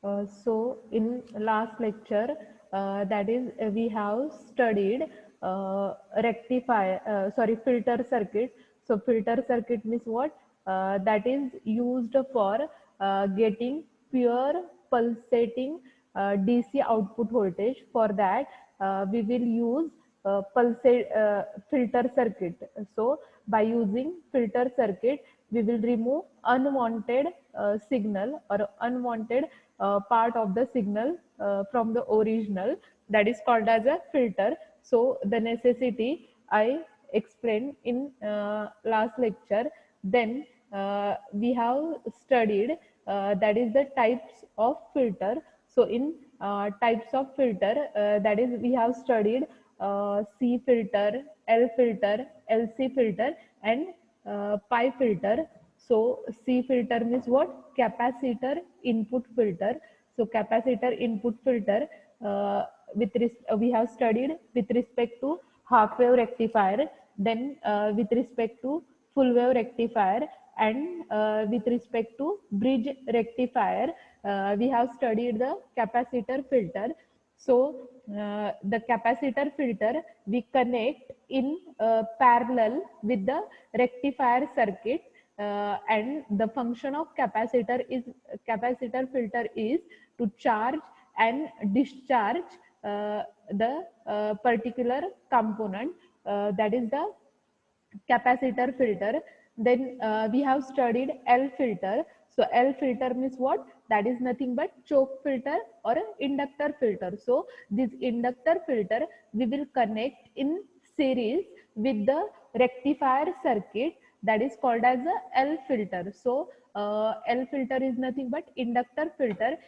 So in last lecture, that is we have studied filter circuit. So filter circuit means what? That is used for getting pure pulsating DC output voltage. For that, we will use filter circuit. So by using filter circuit, we will remove unwanted signal or unwanted part of the signal from the original, that is called as a filter. So the necessity I explained in last lecture. Then we have studied that is the types of filter. So in types of filter, that is we have studied C filter, L filter, LC filter, and pi filter. So C filter means what? Capacitor input filter. So capacitor input filter, we have studied with respect to half wave rectifier, then with respect to full wave rectifier, and with respect to bridge rectifier, we have studied the capacitor filter. So the capacitor filter we connect in parallel with the rectifier circuit, and the function of capacitor filter is to charge and discharge the particular component, that is the capacitor filter. Then we have studied L filter. So L filter means what? That is nothing but choke filter or a inductor filter. So this inductor filter we will connect in series with the rectifier circuit, that is called as a L filter. So L filter is nothing but inductor filter,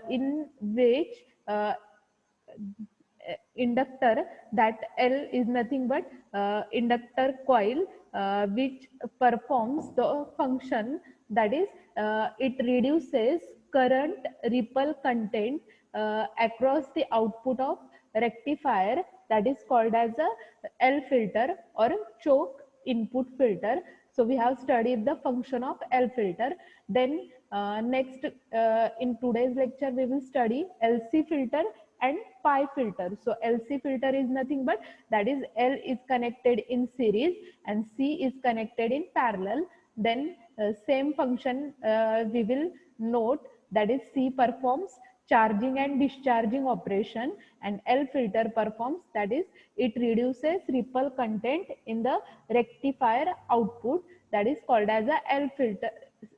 in which inductor, that L is nothing but inductor coil, which performs the function, that is it reduces current ripple content across the output of rectifier, that is called as a L filter or choke input filter. So we have studied the function of L filter. Then next, in today's lecture we will study LC filter and pi filter. So LC filter is nothing but, that is L is connected in series and C is connected in parallel. Then same function we will note, that is C performs charging and discharging operation, and L filter performs, that is it reduces ripple content in the rectifier output, that is called as a L filter,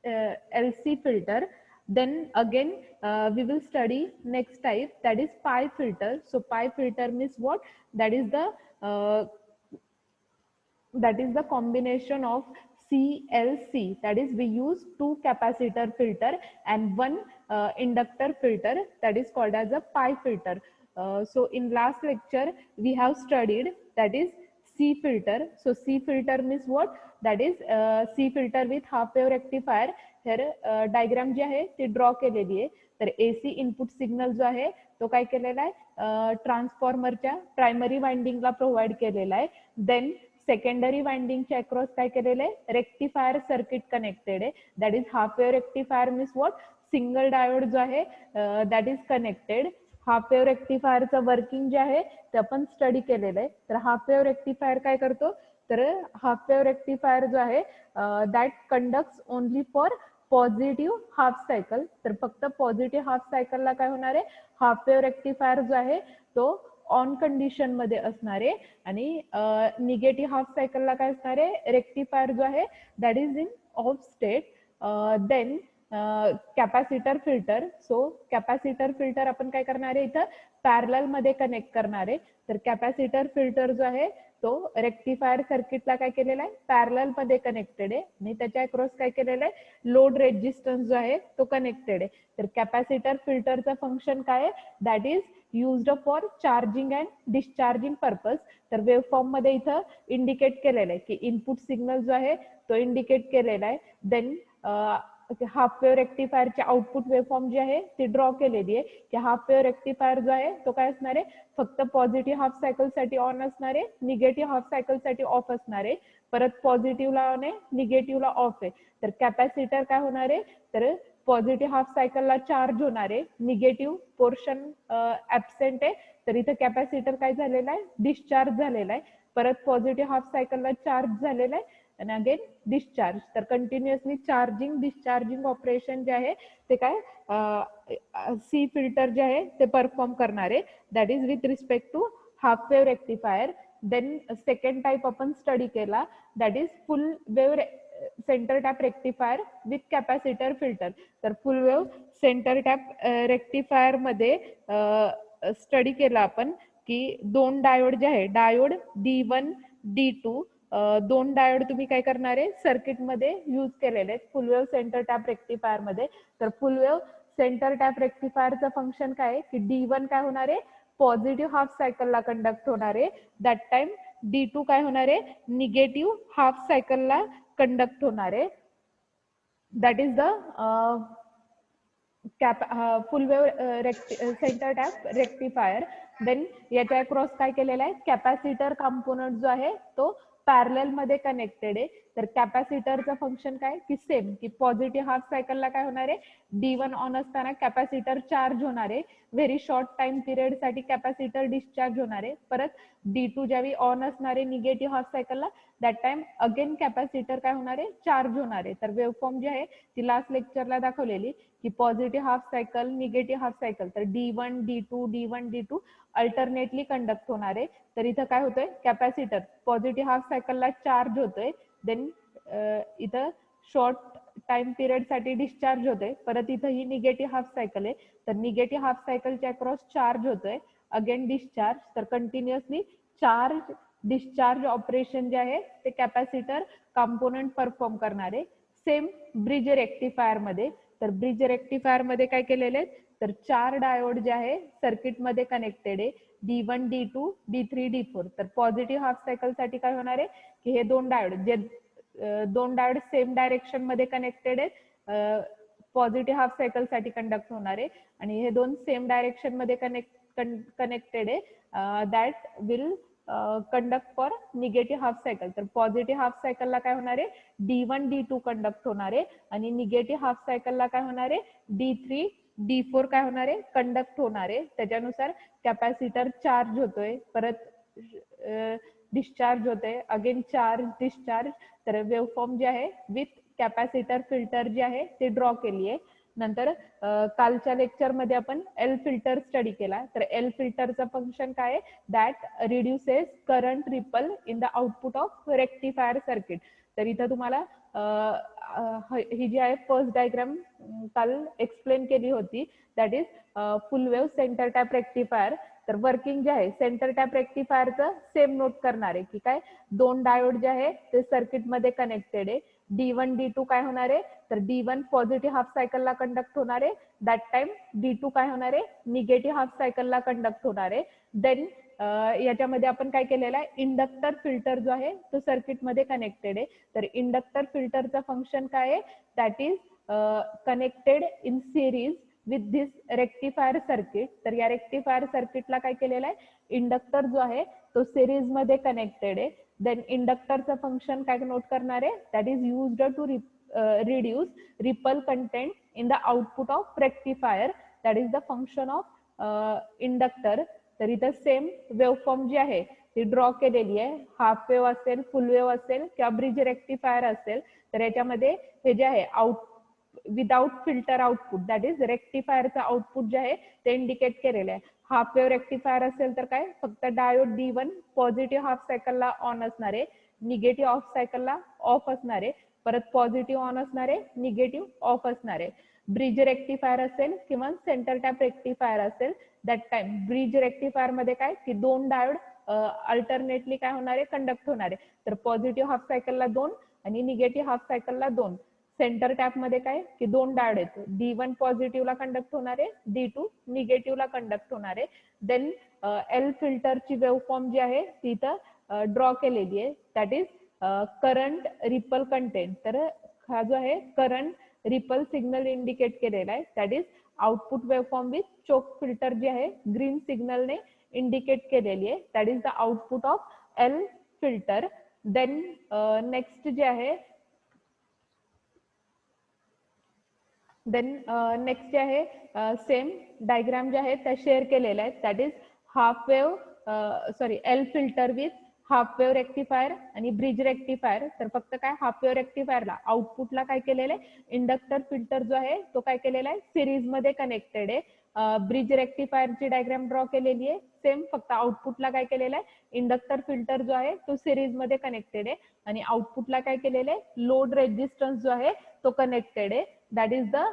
LC filter. Then again we will study next type, that is pi filter. So pi filter means what? That is uh, the combination of CLC, that is we use two capacitor filter and one inductor filter, that is called as a pi filter. So in last lecture we have studied, that is C filter. So C filter means what? That is C filter with half wave rectifier. here diagram जी आहे ती draw केलेली आहे. तर AC input signal जो आहे तो काय केलेला आहे, ट्रान्सफॉर्मरच्या प्रायमरी वाइंडिंगला प्रोव्हाइड केलेला आहे. देन सेकंडरी वाइंडिंगच्या अक्रॉस काय केलेलं आहे, रेक्टिफायर सर्किट कनेक्टेड आहे, that is half wave rectifier means what, single diode जो आहे that is connected. Half wave रेक्टिफायरचं वर्किंग जे आहे ते आपण स्टडी केलेलं आहे. तर हाफ वेव्ह रेक्टिफायर काय करतो, तर हाफ वेव्ह रेक्टिफायर जो आहे that conducts only for positive half cycle. तर फक्त पॉझिटिव्ह हाफ सायकलला काय होणार आहे, हाफ वेव्ह रेक्टिफायर जो आहे तो ऑन कंडिशन मध्ये असणार आहे, आणि निगेटिव्ह हाफ सायकलला काय असणार आहे, रेक्टिफायर जो आहे that is in off state. Then capacitor filter. So capacitor filter आपण काय करणार आहे, इथं पॅरलल मध्ये कनेक्ट करणार आहे. तर कॅपॅसिटर फिल्टर जो आहे तो रेक्टिफायर सर्किटला काय केलेला आहे, पॅरलल मध्ये कनेक्टेड आहे, आणि त्याच्या अक्रॉस काय केलेलं आहे, लोड रेजिस्टन्स जो आहे तो कनेक्टेड आहे. तर कॅपॅसिटर फिल्टरचं फंक्शन काय आहे, that is used for charging and discharging purpose. तर वेव्ह फॉर्म मध्ये इथं इंडिकेट केलेलं आहे की इनपुट सिग्नल जो आहे तो इंडिकेट केलेला आहे. देन हाफ वेव्ह रेक्टिफायरचे आउटपुट वेव्हफॉर्म जी आहे ती ड्रॉ केलेली आहे की हाफ वेव्ह रेक्टिफायर जो आहे तो काय असणार आहे, फक्त पॉझिटिव्ह हाफ सायकल साठी ऑन असणार आहे, निगेटिव्ह हाफ सायकल साठी ऑफ असणार आहे, परत पॉझिटिव्हला ऑन आहे, निगेटिव्हला ऑफ आहे. तर कॅपॅसिटर काय होणार आहे, तर पॉझिटिव्ह हाफ सायकलला चार्ज होणार आहे, निगेटिव्ह पोर्शन ऍबसेंट आहे, तर इथं कॅपॅसिटर काय झालेला आहे, डिस्चार्ज झालेला आहे. परत पॉझिटिव्ह हाफ सायकलला चार्ज झालेला आहे आणि अगेन डिस्चार्ज. तर कंटिन्युअसली चार्जिंग डिस्चार्जिंग ऑपरेशन जे आहे ते काय सी फिल्टर जे आहे ते परफॉर्म करणार आहे, that is with respect to half wave rectifier. Then second type आपण स्टडी केला, that is full wave centre tap rectifier with capacitor filter. तर full wave centre tap rectifier मध्ये स्टडी केला आपण की दोन डायोड जे आहे, डायोड D1 D2 दोन डायोड तुम्ही काय करणार आहे सर्किटमध्ये यूज केलेले आहेत full wave centre tap rectifier मध्ये. तर फुल वेव्ह सेंटर टॅप रेक्टिफायरचं फंक्शन काय आहे की D1 काय होणार आहे, पॉझिटिव्ह हाफ सायकलला कंडक्ट होणार आहे, दॅट टाइम D2 काय होणार आहे, निगेटिव्ह हाफ सायकलला कंडक्ट होणार आहे. That is the full wave centre tap rectifier. Then याच्या अक्रॉस काय केलेलं आहे, कॅपॅसिटर कंपोनंट जो आहे तो पॅरलल मध्ये कनेक्टेड आहे. तर कॅपॅसिटरचं फंक्शन काय की सेम, की पॉझिटिव्ह हाफ सायकलला काय होणार आहे, D1 ऑन असताना कॅपॅसिटर चार्ज होणार आहे, व्हेरी शॉर्ट टाइम पिरियड साठी कॅपॅसिटर डिस्चार्ज होणार आहे. परत D2 ज्यावेळी ऑन असणार आहे निगेटिव्ह हाफ सायकलला, दॅट टाइम अगेन कॅपॅसिटर काय होणार आहे, चार्ज होणार आहे. तर वेव्हफॉर्म जी आहे ती लास्ट लेक्चरला दाखवलेली की positive half cycle negative half cycle, तर D1 D2 D1 D2 alternately conduct होणार आहे. तर इथं काय होतंय, कॅपॅसिटर पॉझिटिव्ह हाफ सायकलला चार्ज होतोय, देन इथं शॉर्ट टाइम पिरियड साठी डिस्चार्ज होतोय. परत इथं ही निगेटिव्ह हाफ सायकल आहे, तर निगेटिव्ह हाफ सायकलच्या अक्रॉस चार्ज होतोय, अगेन डिस्चार्ज. तर कंटिन्युअसली चार्ज डिस्चार्ज ऑपरेशन जे आहे ते कॅपॅसिटर कंपोनंट परफॉर्म करणार आहे. सेम ब्रिज रेक्टिफायर मध्ये, तर ब्रिज रेक्टिफायर मध्ये काय केलेले आहेत, तर चार डायोड जे आहे सर्किट मध्ये कनेक्टेड आहे, D1 D2 D3 D4. तर पॉझिटिव्ह हाफ सायकल साठी काय होणार आहे की हे दोन डायोड जे दोन डायोड सेम डायरेक्शन मध्ये कनेक्टेड आहेत, पॉझिटिव्ह हाफ सायकल साठी कंडक्ट होणार आहे, आणि हे दोन सेम डायरेक्शन मध्ये कनेक्टेड आहे, that will conduct for negative half cycle. तर पॉझिटिव्ह हाफ सायकलला काय होणार आहे, D1 D2 कंडक्ट होणार आहे, आणि निगेटिव्ह हाफ सायकलला काय होणार आहे, D3 D4 काय होणार आहे, कंडक्ट होणार आहे. त्याच्यानुसार कॅपॅसिटर चार्ज होतोय, परत डिस्चार्ज होतोय, अगेन चार्ज डिस्चार्ज. तर वेव्हफॉर्म जे आहे विथ कॅपॅसिटर फिल्टर जे आहे ते ड्रॉ केली आहे. नंतर कालच्या लेक्चर मध्ये आपण एल फिल्टर स्टडी केला. तर एल फिल्टरचं फंक्शन काय आहे, that reduces current ripple in the output of rectifier circuit. तर इथं तुम्हाला ही जी आहे फर्स्ट डायग्राम काल एक्सप्लेन केली होती, that is full wave centre tap rectifier. तर वर्किंग जे आहे सेंटर टॅप रेक्टिफायरचं सेम नोट करणार आहे की काय दोन डायोड जे आहे ते सर्किट मध्ये कनेक्टेड आहे, D1 D2 काय होणार आहे, तर D1 पॉझिटिव्ह हाफ सायकलला कंडक्ट होणार आहे, दॅट टाइम D2 काय होणार आहे, निगेटिव्ह हाफ सायकलला कंडक्ट होणार आहे. देन याच्यामध्ये आपण काय केलेलं आहे, इंडक्टर फिल्टर जो आहे तो सर्किट मध्ये कनेक्टेड आहे. तर इंडक्टर फिल्टरचं फंक्शन काय आहे, that is connected in series with this rectifier circuit. तर या रेक्टिफायर सर्किटला काय केलेलं आहे, इंडक्टर जो आहे तो सिरीज मध्ये कनेक्टेड आहे. देन इंडक्टरचं फंक्शन काय नोट करणार आहे, that is used to reduce ripple content in the output of rectifier. that is the function of inductor. तर इथं सेम वेव्हफॉर्म जी आहे ती ड्रॉ केलेली आहे, हाफ वेव्ह असेल, फुल वेव्ह असेल किंवा ब्रिज रेक्टिफायर असेल. तर याच्यामध्ये हे जे आहे without filter output, that is रेक्टिफायरचं आउटपुट जे आहे ते इंडिकेट केलेलं आहे. हाफ वेव्ह रेक्टिफायर असेल तर काय फक्त डायोड D1 पॉझिटिव्ह हाफ सायकलला ऑन असणार आहे, निगेटिव्ह हाफ सायकलला ऑफ असणार आहे, परत पॉझिटिव्ह ऑन असणार आहे, निगेटिव्ह ऑफ असणार आहे. ब्रिज रेक्टिफायर असेल किंवा सेंटर टॅप रेक्टिफायर असेल, दॅट टाइम ब्रिज रेक्टिफायर मध्ये काय की दोन डायोड अल्टरनेटली काय होणार आहे, कंडक्ट होणार आहे. तर पॉझिटिव्ह हाफ सायकलला दोन आणि निगेटिव्ह हाफ सायकलला दोन. सेंटर टॅप मध्ये काय की दोन डायोड आहेत, D1 पॉझिटिव्हला कंडक्ट होणार आहे, D2 निगेटिव्हला कंडक्ट होणार आहे. देन एल फिल्टरची वेव्हफॉर्म जी आहे ती इथं ड्रॉ केलेली आहे, that is current ripple content. तर हा जो आहे करंट रिपल सिग्नल इंडिकेट केलेला आहे, that is output waveform with choke filter जे आहे ग्रीन सिग्नलने इंडिकेट केलेली आहे, that is the output of L filter. Then next जे आहे देन नेक्स्ट जे आहे सेम डायग्राम जे आहे त्या शेअर केलेल्या आहेत. That is half wave sorry L filter with half wave rectifier आणि ब्रिज रेक्टिफायर. तर फक्त काय हाफ वेव्ह रेक्टिफायरला आउटपुटला काय केलेलं आहे, इंडक्टर फिल्टर जो आहे तो काय केलेला आहे, सिरीज मध्ये कनेक्टेड आहे. ब्रिज रेक्टिफायरची डायग्राम ड्रॉ केलेली आहे. सेम फक्त आउटपुटला काय केलेलं आहे, इंडक्टर फिल्टर जो आहे तो सिरीज मध्ये कनेक्टेड आहे आणि आउटपुटला काय केलेलं आहे, लोड रेजिस्टन्स जो आहे तो कनेक्टेड आहे. That is the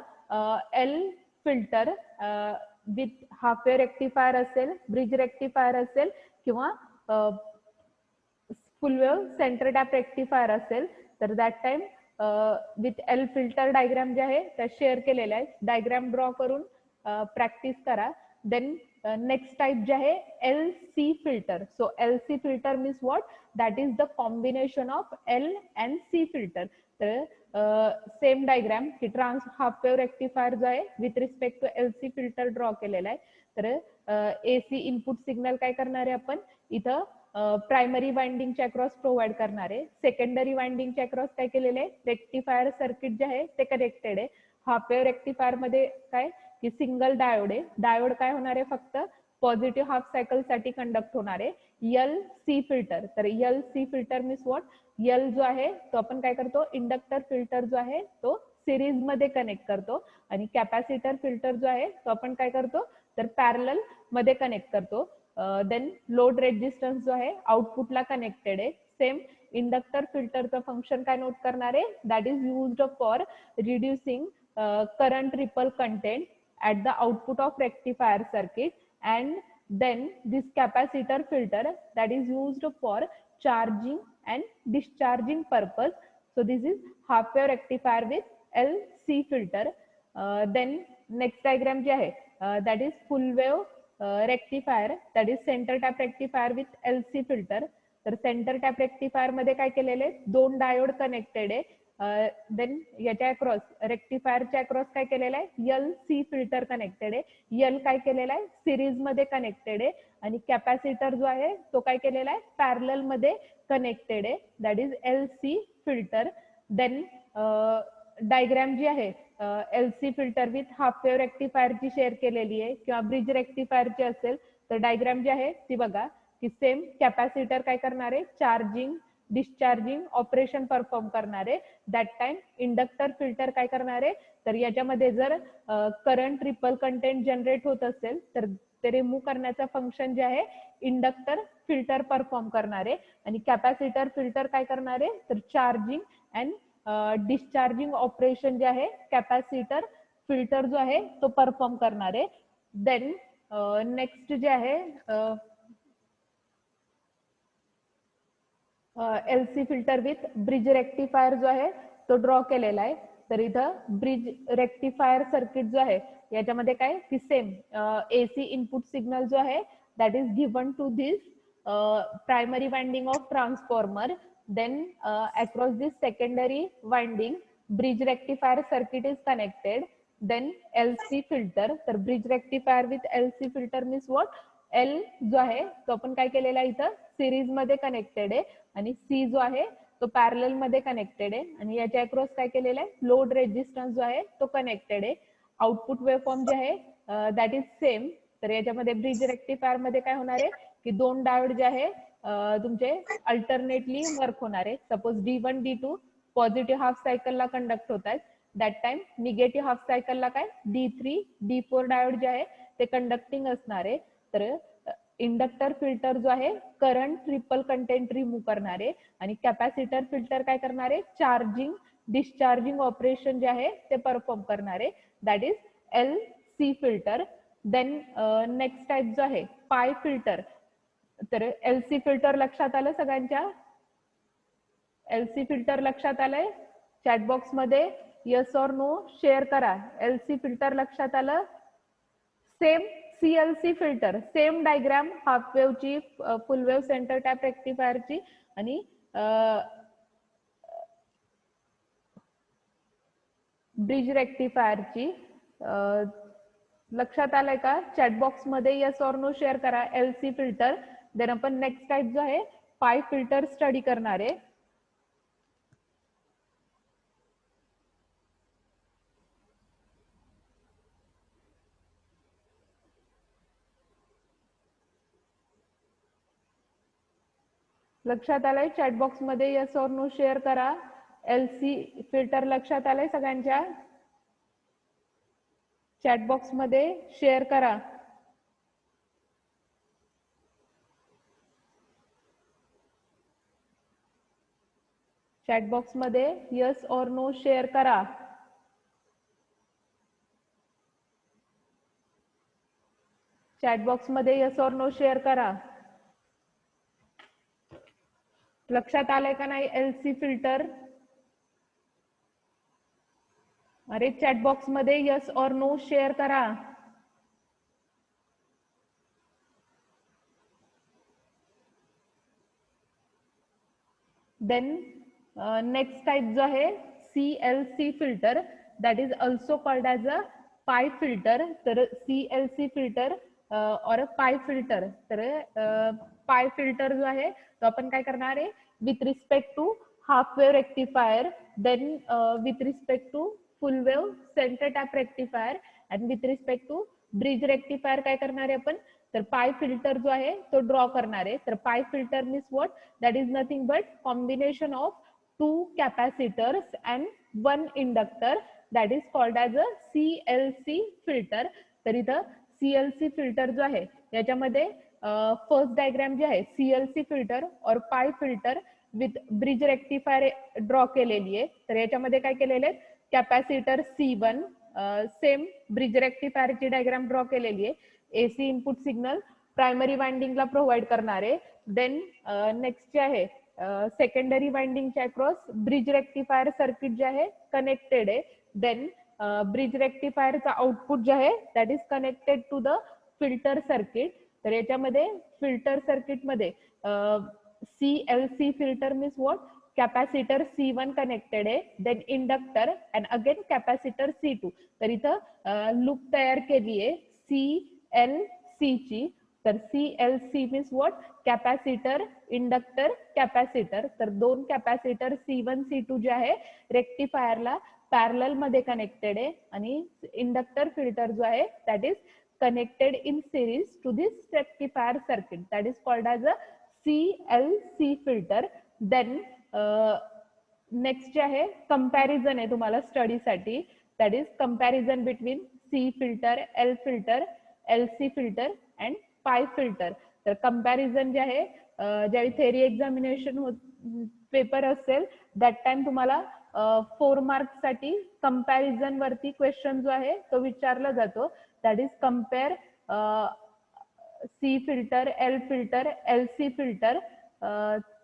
L filter with half wave rectifier असेल, ब्रिज रेक्टिफायर असेल किंवा full wave centre tap rectifier असेल तर that time with L filter diagram जे आहे त्या शेअर केलेल्या आहेत. डायग्राम ड्रॉ करून प्रॅक्टिस करा. देन नेक्स्ट टाइप जे आहे L C filter. So L C filter means what, that is the combination of L and C filter. तर सेम डायग्राम की ट्रान्स हाफ वेव्ह रेक्टिफायर जो आहे with respect to L C filter draw केलेला आहे. तर AC input signal काय करणार आहे आपण इथं प्रायमरी वाइंडिंगच्या अक्रॉस प्रोव्हाइड करणार आहे. सेकंडरी वाइंडिंगच्या अक्रॉस काय केलेलं आहे, रेक्टिफायर सर्किट जे आहे ते कनेक्टेड आहे. हाफ वेव्ह रेक्टिफायर मध्ये काय की सिंगल डायोड आहे. डायोड काय होणार आहे, फक्त पॉझिटिव्ह हाफ सायकल साठी कंडक्ट होणार आहे. L C filter. तर L C filter means what, L जो आहे तो आपण काय करतो, इंडक्टर फिल्टर जो आहे तो सिरीज मध्ये कनेक्ट करतो आणि कॅपॅसिटर फिल्टर जो आहे तो आपण काय करतो तर पॅरलल मध्ये कनेक्ट करतो. देन लोड रेजिस्टन्स जो आहे आउटपुटला कनेक्टेड आहे. सेम इंडक्टर फिल्टरचं फंक्शन काय नोट करणार आहे, that is used for reducing current ripple content at the output of rectifier circuit, and then this capacitor filter that is used for charging and discharging purpose. So this is half wave rectifier with LC filter. Then next diagram जे आहे that is full wave rectifier, that is center tap rectifier with LC filter. तर centre tap rectifier मध्ये काय केलेले, दोन diode connected आहे. Then याच्या across रेक्टिफायरच्या across काय केलेलं आहे, एल सी फिल्टर कनेक्टेड आहे. एल काय केलेला आहे, सिरीज मध्ये कनेक्टेड आहे आणि कॅपॅसिटर जो आहे तो काय केलेला आहे, पॅरलल मध्ये कनेक्टेड आहे. That is L C filter. Then diagram जी आहे L C filter with half wave रेक्टिफायरची शेअर केलेली आहे किंवा ब्रिज रेक्टिफायरची असेल तर डायग्राम जी आहे ती बघा की सेम कॅपॅसिटर काय करणार आहे, चार्जिंग डिस्चार्जिंग ऑपरेशन परफॉर्म करणार आहे. दॅट टाइम इंडक्टर फिल्टर काय करणार आहे, तर याच्यामध्ये जर करंट रिपल कंटेंट जनरेट होत असेल तर ते रिमूव्ह करण्याचं फंक्शन जे आहे इंडक्टर फिल्टर परफॉर्म करणार आहे आणि कॅपॅसिटर फिल्टर काय करणार आहे, तर चार्जिंग अँड डिस्चार्जिंग ऑपरेशन जे आहे कॅपॅसिटर फिल्टर जो आहे तो परफॉर्म करणार आहे. देन नेक्स्ट जे आहे L C filter with bridge rectifier जो आहे तो ड्रॉ केलेला आहे. तर इथं ब्रिज रेक्टिफायर सर्किट जो आहे याच्यामध्ये काय की सेम एसी इनपुट सिग्नल जो आहे that is given to this primary winding of transformer. Then across this secondary winding bridge rectifier circuit is connected. Then L C filter, तर bridge rectifier with L C filter means what, L जो आहे तो आपण काय केलेला आहे इथं series मध्ये कनेक्टेड आहे आणि सी जो आहे तो पॅरलल मध्ये कनेक्टेड आहे आणि याच्या अक्रॉस काय केलेला आहे, लोड रेजिस्टन्स जो आहे तो कनेक्टेड आहे. आउटपुट वेवफॉर्म जे आहे दॅट इज सेम. तर याच्यामध्ये ब्रिज रेक्टिफायर मध्ये काय होणार आहे की दोन डायोड जे आहे तुमचे अल्टरनेटली वर्क होणार आहे. Suppose D1 D2 positive half सायकलला कंडक्ट होत आहेत, दॅट टाइम निगेटिव्ह हाफ सायकलला काय D3 D4 डायोड जे आहे ते कंडक्टिंग असणार आहे. तर इंडक्टर फिल्टर जो आहे करंट रिपल कंटेंट रिमूव्ह करणार आहे आणि कॅपॅसिटर फिल्टर काय करणार आहे, चार्जिंग डिस्चार्जिंग ऑपरेशन जे आहे ते परफॉर्म करणार आहे. That is L C filter. Then next type जो आहे पाय फिल्टर. तर एल सी फिल्टर लक्षात आलं सगळ्यांच्या, एल सी फिल्टर लक्षात आलंय, चॅट बॉक्स मध्ये येस ऑर नो शेअर करा. एल सी फिल्टर लक्षात आलं. Same CLC filter, same diagram half वेव्हची, फुल वेव्ह सेंटर टॅप रेक्टिफायरची आणि ब्रिज रेक्टिफायरची. लक्षात आलंय का, चॅट बॉक्स मध्ये येस ऑर नो शेअर करा एल सी फिल्टर. देन आपण नेक्स्ट टाइप जो आहे पाय फिल्टर स्टडी करणार आहे. लक्षात आलंय? चॅट बॉक्स मध्ये यस और नो शेअर करा. LC फिल्टर लक्षात आलंय सगळ्यांच्या? चॅट बॉक्स मध्ये शेअर करा. चॅट बॉक्स मध्ये यस और नो शेअर करा. चॅट बॉक्स मध्ये यस और नो शेअर करा. लक्षात आलंय का नाही LC फिल्टर? अरे चॅट बॉक्स मध्ये यस और नो शेअर करा. देन नेक्स्ट टाइप जो आहे CLC filter, that is also called as a पाय फिल्टर. तर CLC फिल्टर और पाय फिल्टर, तर पाय फिल्टर जो आहे तो आपण काय करणार आहे, with respect to half wave rectifier, then with respect to full wave centre tap rectifier and with respect to bridge rectifier काय करणार आहे आपण, तर पाय फिल्टर जो आहे तो ड्रॉ करणार आहे. तर पाय filter means what, that is nothing but combination of 2 capacitors and 1 inductor, that is called as a CLC filter. तर इथं CLC फिल्टर जो आहे याच्यामध्ये फर्स्ट डायग्राम जे आहे CLC फिल्टर और pi filter with bridge rectifier draw केलेली आहे. तर याच्यामध्ये काय केलेले आहे, कॅपॅसिटर C1 सेम ब्रिज रेक्टिफायरची डायग्राम ड्रॉ केलेली आहे. AC इनपुट सिग्नल प्रायमरी वाइंडिंगला प्रोव्हाइड करणार आहे. देन नेक्स्ट जे आहे सेकंडरी वाइंडिंगच्या अक्रॉस ब्रिज रेक्टिफायर सर्किट जे आहे कनेक्टेड आहे. देन ब्रिज रेक्टिफायरचा आउटपुट जे आहे that is connected to the filter circuit. तर याच्यामध्ये फिल्टर सर्किटमध्ये CLC filter means what, capacitor C1 connected आहे, then inductor and again capacitor C2. तर इथं लूप तयार केली आहे CLC ची. तर CLC means what, capacitor inductor capacitor. तर 2 कॅपॅसिटर C1 C2 जे आहे रेक्टिफायरला पॅरलल मध्ये कनेक्टेड आहे आणि इंडक्टर फिल्टर जो आहे that is connected in series to this rectifier circuit, that is called as a CLC filter. Then next जे आहे comparison आहे तुम्हाला स्टडी साठी, that is comparison between C filter, L filter, LC filter and pi filter. तर comparison जे आहे ज्यावेळी theory examination paper असेल दॅट टाइम तुम्हाला 4 मार्क्स साठी कंपॅरिझन वरती क्वेश्चन जो आहे तो विचारला जातो. That is compare C filter, L filter, LC filter.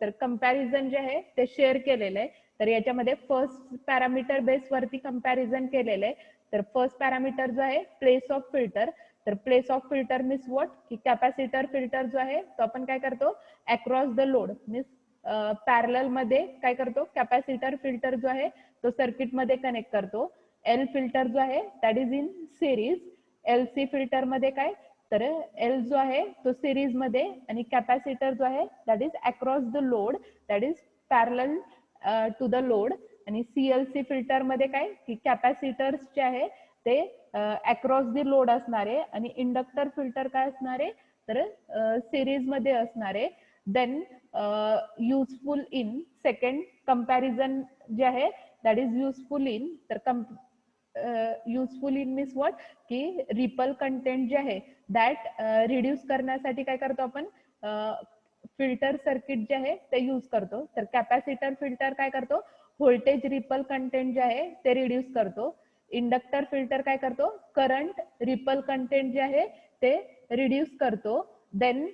तर कंपॅरिझन जे आहे ते शेअर केलेलं आहे. तर याच्यामध्ये फर्स्ट पॅरामीटर बेस वरती कंपॅरिझन केलेलं आहे. तर फर्स्ट पॅरामीटर जो आहे प्लेस ऑफ फिल्टर. तर place of filter means what, की कॅपॅसिटर फिल्टर जो आहे तो आपण काय करतो, across the load means parallel मध्ये काय करतो, कॅपॅसिटर फिल्टर जो आहे तो सर्किट मध्ये कनेक्ट करतो. L फिल्टर जो आहे that is in series. LC filter मध्ये काय, तर L जो आहे तो सिरीज मध्ये आणि कॅपॅसिटर जो आहे that is across the load, that is parallel to the load. आणि CLC फिल्टर मध्ये काय, की कॅपॅसिटर्स जे आहे ते अक्रॉस द लोड असणारे आणि इंडक्टर फिल्टर काय असणारे, तर सिरीज मध्ये असणारे. Then useful in second comparison जे आहे दॅट इज युजफुल इन. तर युजफुल इन मीन्स व्हॉट, की रिपल कंटेंट जे आहे दॅट रिड्यूस करण्यासाठी काय करतो आपण, फिल्टर सर्किट जे आहे ते यूज करतो. तर कॅपॅसिटर फिल्टर काय करतो, व्होल्टेज रिपल कंटेंट जे आहे ते रिड्यूस करतो. इंडक्टर फिल्टर काय करतो, करंट रिपल कंटेंट जे आहे ते रिड्यूस करतो. देन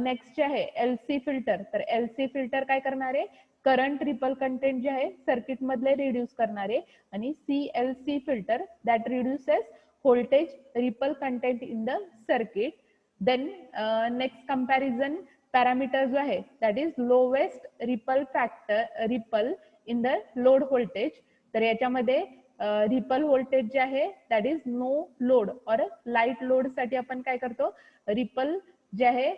नेक्स्ट जे आहे LC फिल्टर. तर LC फिल्टर काय करणार आहे, करंट रिपल कंटेंट जे आहे सर्किट मधले रिड्यूस करणारे. आणि CLC filter that reduces voltage ripple content in the circuit. Then next comparison parameter जो आहे that is lowest ripple factor, ripple in the load voltage. तर याच्यामध्ये रिपल व्होल्टेज जे आहे दॅट इज नो लोड और light load साठी आपण काय करतो, रिपल जे आहे